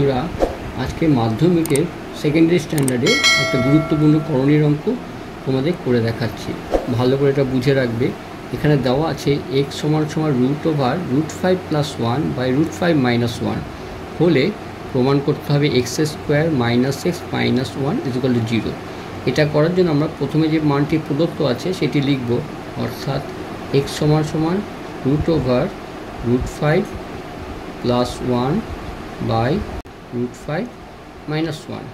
বন্ধুরা, আজকে মাধ্যমিকের সেকেন্ডারি স্ট্যান্ডার্ডে একটা গুরুত্বপূর্ণ করণীয় অঙ্ক তোমাদের করে দেখাচ্ছি। ভালো করে এটা বুঝে রাখবে। এখানে দেওয়া আছে x সমান সমান √5 + 1 বাই √5 - 1 হলে প্রমাণ করতে হবে x² - x - 1 = 0। এটা করার জন্য আমরা প্রথমে যে মানটি প্রদত্ত আছে সেটি লিখব, অর্থাৎ x সমান সমান √5 + 1 বাই √5 - 1।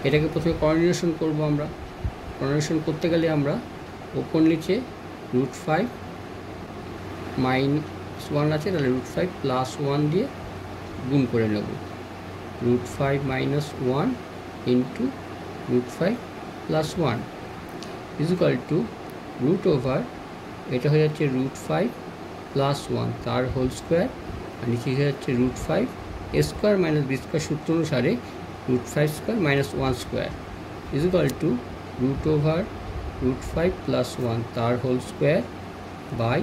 এটাকে প্রথমে কোঅর্ডিনেশন করব। আমরা কোঅর্ডিনেশন করতে গেলে আমরা ওপর নিচে √5 - 1 আছে, তাহলে √5 + 1 দিয়ে গুণ করে নেব। √5 - 1 ইন্টু √5 + 1 = এটা হয়ে যাচ্ছে √5 + 1 তার হোল স্কোয়ার, আর নিচে হয়ে যাচ্ছে √5 a² - b² সূত্র অনুসারে √5² - 1² √5 + 1 তার হোল স্কোয়ার বাই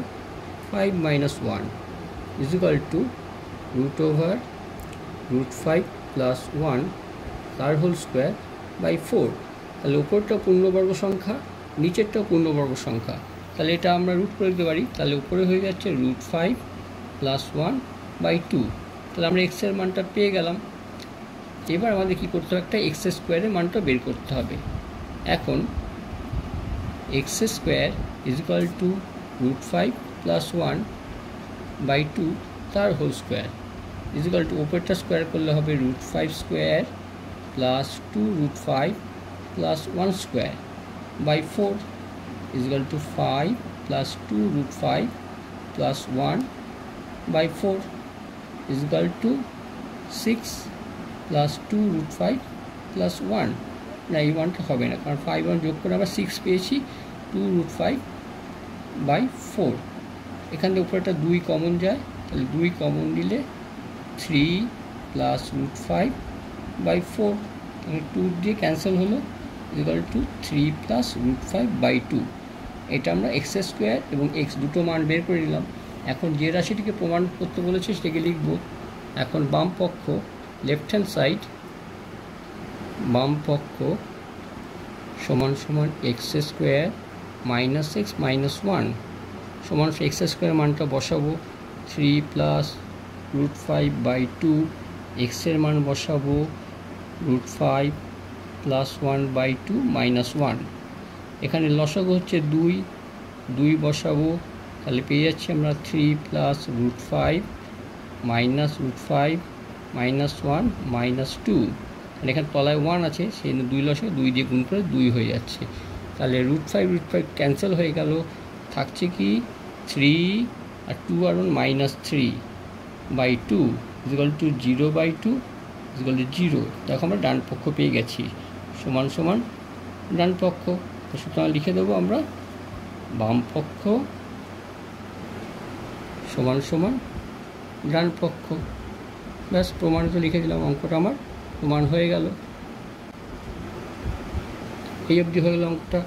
5 - 1 √5 + 1 তার হোল স্কোয়ার বাই 4। তাহলে উপরটা পূর্ণবর্গ সংখ্যা, নিচেরটাও পূর্ণবর্গ সংখ্যা, তাহলে এটা আমরা রুট করে দিতে পারি। তাহলে উপরে হয়ে যাচ্ছে √5 + 1 বাই 2। তাহলে আমরা x এর মানটা পেয়ে গেলাম। এবার আমাদের কী করতে হবে, একটা x² এর মানটা বের করতে হবে। এখন x² = √5 + 1 বাই 2 তার হোল স্কোয়ার উপরটা স্কোয়ার করলে হবে √5² + 2√5 + 1² বাই 4 5 + 2√5 + 1 বাই 4 6 + 2√5 + 1। না, এই 1টা হবে না, কারণ 5 1 যোগ করে আমরা 6 পেয়েছি। 2√5 বাই 4, এখান থেকে উপরে একটা 2 কমন যায়, তাহলে 2 কমন নিলে 3 + √5 বাই 4, 2 দিয়ে ক্যান্সেল হলো, 3 + √5 বাই 2। এটা আমরা x² এবং x দুটো মান বের করে নিলাম। এখন যে রাশিটিকে প্রমাণ করতে বলেছে সেটাকে লিখব। এখন বাম পক্ষ, লেফট হ্যান্ড সাইড, বাম পক্ষ সমান সমান x² - x - 1 সমান x² মানটা বসাবো 3 + √5 বাই 2, x এর মান বসাবো √5 + 1 বাই 2 - 1। এখানে লসাগু হচ্ছে 2 বসাবো, তাহলে পেয়ে যাচ্ছি আমরা 3 + √5 -√5 -1 -2। এখানে তলায় 1 আছে, সেই 2 লসাগু 2 দিয়ে গুণ করে 2 হয়ে যাচ্ছে। তাহলে √5 ক্যান্সেল হয়ে গেল, থাকছে কি 3 আর 2 আর 1 -3 বাই 2 0 বাই 2 0। দেখো আমরা ডান পক্ষ পেয়ে গেছি, সমান সমান ডান পক্ষ। সুতরাং লিখে দেবো আমরা বাম পক্ষ সমান সমান ডান পক্ষ। ব্যাস, প্রমাণিত লিখে দিলাম, অঙ্কটা আমার প্রমাণ হয়ে গেল। এই অবধি হয়ে গেল অঙ্কটা।